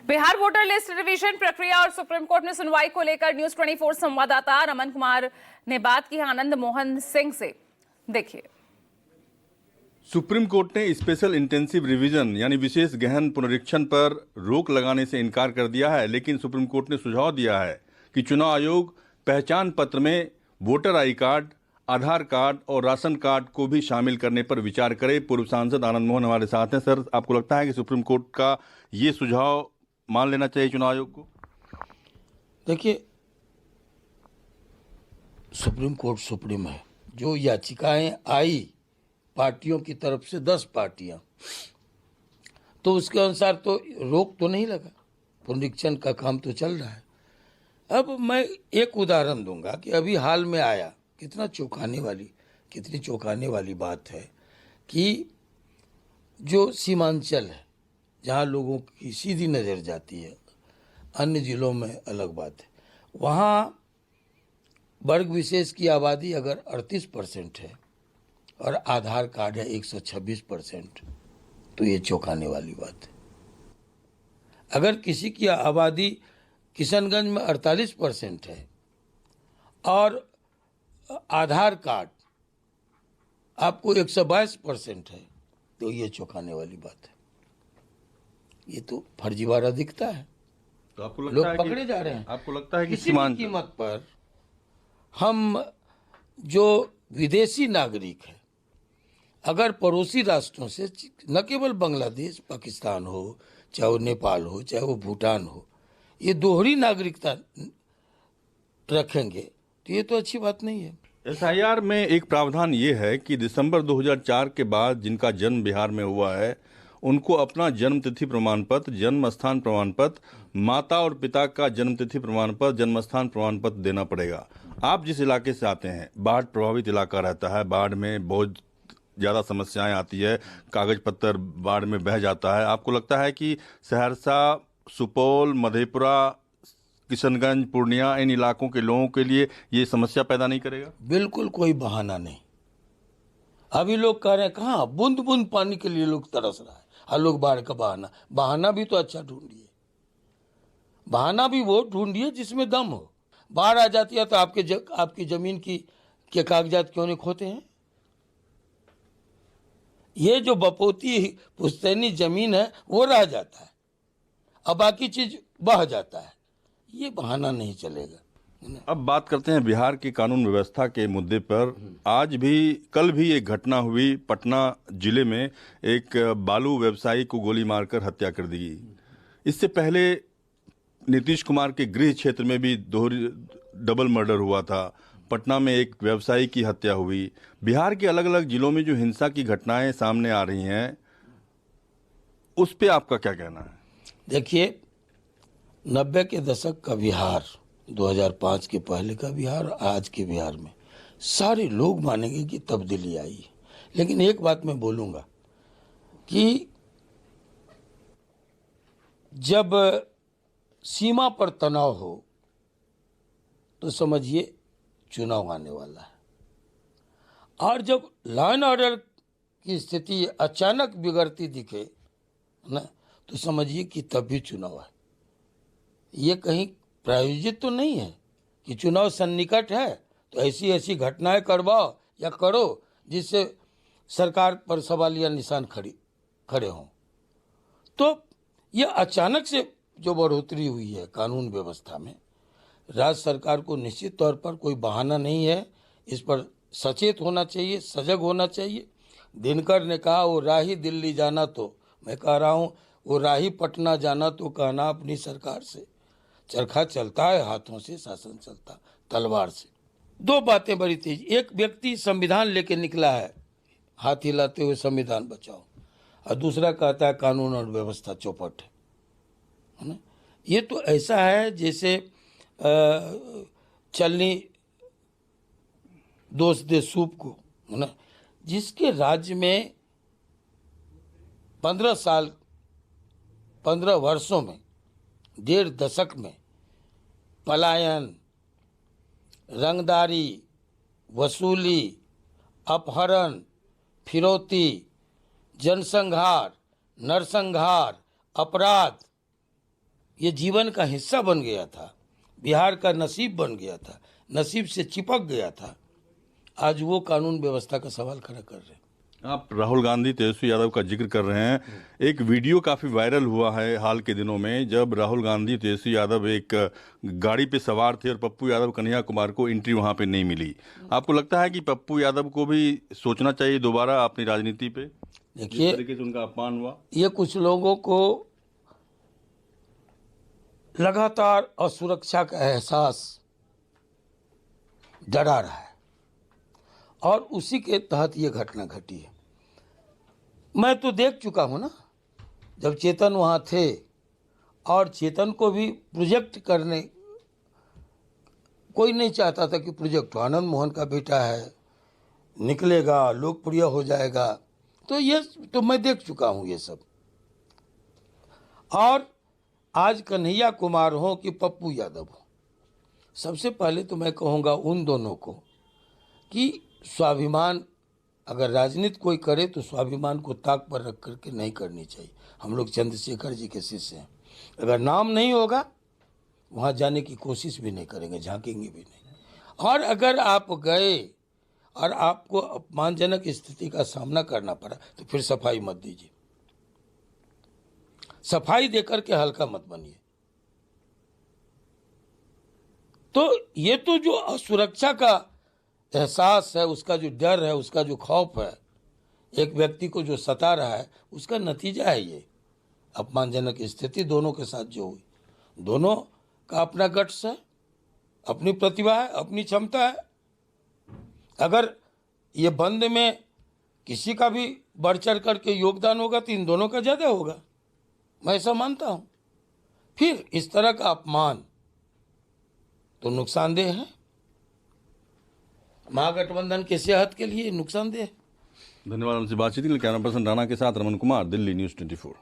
Bihar voter list revision प्रक्रिया और supreme court में सुनवाई को लेकर न्यूज 24 संवाददाता रमन कुमार ने बात की आनंद मोहन सिंह से। देखिए। सुप्रीम कोर्ट ने स्पेशल इंटेंसिव रिवीजन यानी विशेष गहन पुनरीक्षण पर रोक लगाने से इनकार कर दिया है, लेकिन सुप्रीम कोर्ट ने सुझाव दिया है कि चुनाव आयोग पहचान पत्र में voter I card, Aadhaar card और राशन कार्ड को भी शामिल करने पर विचार करे। पूर्व सांसद आनंद मोहन हमारे साथ हैं। सर, आपको लगता है कि सुप्रीम कोर्ट का ये सुझाव मान लेना चाहिए चुनाव आयोग को? देखिए, सुप्रीम कोर्ट सुप्रीम है। जो याचिकाएं आई पार्टियों की तरफ से 10 पार्टियां, तो उसके अनुसार तो रोक तो नहीं लगा, पुनरीक्षण का काम तो चल रहा है। अब मैं एक उदाहरण दूंगा कि अभी हाल में आया, कितनी चौंकाने वाली बात है कि जो सीमांचल है, जहाँ लोगों की सीधी नज़र जाती है, अन्य जिलों में अलग बात है, वहाँ वर्ग विशेष की आबादी अगर 38% है और आधार कार्ड है 126%, तो ये चौंकाने वाली बात है। अगर किसी की आबादी किशनगंज में 48% है और आधार कार्ड आपको 122% है, तो ये चौंकाने वाली बात है। ये तो फर्जीवाड़ा दिखता है। तो आपको लगता लोग है पकड़े जा रहे हैं। आपको लगता है कि किसी भी कीमत पर हम जो विदेशी नागरिक है, अगर पड़ोसी राष्ट्रों से, न केवल बांग्लादेश, पाकिस्तान हो, चाहे वो नेपाल हो, चाहे वो भूटान हो, ये दोहरी नागरिकता रखेंगे तो ये तो अच्छी बात नहीं है। एसआईआर में एक प्रावधान ये है कि दिसंबर 2004 के बाद जिनका जन्म बिहार में हुआ है, उनको अपना जन्म तिथि प्रमाण पत्र, जन्म स्थान प्रमाण पत्र, माता और पिता का जन्म तिथि प्रमाण पत्र, जन्म स्थान प्रमाण पत्र देना पड़ेगा। आप जिस इलाके से आते हैं, बाढ़ प्रभावित इलाका रहता है, बाढ़ में बहुत ज़्यादा समस्याएं आती है, कागज पत्र बाढ़ में बह जाता है। आपको लगता है कि सहरसा, सुपौल, मधेपुरा, किशनगंज, पूर्णिया, इन इलाकों के लोगों के लिए ये समस्या पैदा नहीं करेगा? बिल्कुल कोई बहाना नहीं। अभी लोग कह रहे हैं कहाँ बूंद बूंद पानी के लिए लोग तरस रहा है, हर लोग बाढ़ का बहाना भी तो अच्छा ढूंढिए। बहाना भी वो ढूंढिए जिसमें दम हो। बाढ़ आ जाती है तो आपकी जमीन के कागजात क्यों नहीं खोते हैं? ये जो बपोती पुश्तैनी जमीन है वो रह जाता है, अब बाकी चीज बह जाता है। ये बहाना नहीं चलेगा। अब बात करते हैं बिहार की कानून व्यवस्था के मुद्दे पर। कल भी एक घटना हुई। पटना जिले में एक बालू व्यवसायी को गोली मारकर हत्या कर दी गई। इससे पहले नीतीश कुमार के गृह क्षेत्र में भी डबल मर्डर हुआ था। पटना में एक व्यवसायी की हत्या हुई। बिहार के अलग अलग जिलों में जो हिंसा की घटनाएं सामने आ रही हैं, उस पे आपका क्या कहना है? देखिए, 90 के दशक का बिहार, 2005 के पहले का बिहार, आज के बिहार में सारे लोग मानेंगे कि तब्दीली आई है। लेकिन एक बात मैं बोलूँगा कि जब सीमा पर तनाव हो तो समझिए चुनाव आने वाला है, और जब लॉ एंड ऑर्डर की स्थिति अचानक बिगड़ती दिखे ना, तो समझिए कि तब भी चुनाव है। ये कहीं प्रायोजित तो नहीं है कि चुनाव सन्निकट है तो ऐसी ऐसी घटनाएं करवाओ या करो जिससे सरकार पर सवालिया निशान खड़े हों। तो ये अचानक से जो बढ़ोतरी हुई है कानून व्यवस्था में, राज्य सरकार को निश्चित तौर पर कोई बहाना नहीं है, इस पर सचेत होना चाहिए, सजग होना चाहिए। दिनकर ने कहा वो राही दिल्ली जाना, तो मैं कह रहा हूँ वो राही पटना जाना तो कहना अपनी सरकार से। चरखा चलता है हाथों से, शासन चलता तलवार से। दो बातें बड़ी तेज। एक व्यक्ति संविधान लेके निकला है हाथ हिलाते हुए, संविधान बचाओ, और दूसरा कहता है कानून और व्यवस्था चौपट है ना। ये तो ऐसा है जैसे चलनी दोष दे सूप को, है ना। जिसके राज्य में 15 वर्षों में, 1.5 दशक में पलायन, रंगदारी, वसूली, अपहरण, फिरौती, जनसंहार, नरसंहार, अपराध, ये जीवन का हिस्सा बन गया था, बिहार का नसीब बन गया था, नसीब से चिपक गया था, आज वो कानून व्यवस्था का सवाल खड़ा कर रहे हैं। आप राहुल गांधी तेजस्वी यादव का जिक्र कर रहे हैं। एक वीडियो काफी वायरल हुआ है हाल के दिनों में, जब राहुल गांधी तेजस्वी यादव एक गाड़ी पे सवार थे और पप्पू यादव कन्हैया कुमार को एंट्री वहां पे नहीं मिली। आपको लगता है कि पप्पू यादव को भी सोचना चाहिए दोबारा अपनी राजनीति पे? देखिए, जिस तरीके से उनका अपमान हुआ, ये कुछ लोगों को लगातार असुरक्षा का एहसास डरा रहा है और उसी के तहत ये घटना घटी है। मैं तो देख चुका हूं ना, जब चेतन वहां थे और चेतन को भी प्रोजेक्ट करने, कोई नहीं चाहता था कि प्रोजेक्ट आनंद मोहन का बेटा है, निकलेगा, लोकप्रिय हो जाएगा, तो ये तो मैं देख चुका हूं ये सब। और आज कन्हैया कुमार हो कि पप्पू यादव हो, सबसे पहले तो मैं कहूँगा उन दोनों को कि स्वाभिमान, अगर राजनीति कोई करे तो स्वाभिमान को ताक पर रख करके नहीं करनी चाहिए। हम लोग चंद्रशेखर जी के शिष्य हैं, अगर नाम नहीं होगा वहाँ जाने की कोशिश भी नहीं करेंगे, झांकेंगे भी नहीं। और अगर आप गए और आपको अपमानजनक स्थिति का सामना करना पड़ा तो फिर सफाई मत दीजिए, सफाई देकर के हल्का मत बनिए। तो ये तो जो असुरक्षा का एहसास है, उसका जो डर है, उसका जो खौफ है, एक व्यक्ति को जो सता रहा है, उसका नतीजा है ये अपमानजनक स्थिति दोनों के साथ जो हुई। दोनों का अपना गट्स है, अपनी प्रतिभा है, अपनी क्षमता है। अगर ये बंद में किसी का भी बढ़ चढ़ करके योगदान होगा तो इन दोनों का ज्यादा होगा, मैं ऐसा मानता हूं। फिर इस तरह का अपमान तो नुकसानदेह है, महागठबंधन के सेहत के लिए नुकसानदेह है। धन्यवाद। हमसे बातचीत के लिए कैमरा पर्सन राणा के साथ रमन कुमार, दिल्ली न्यूज़ 24।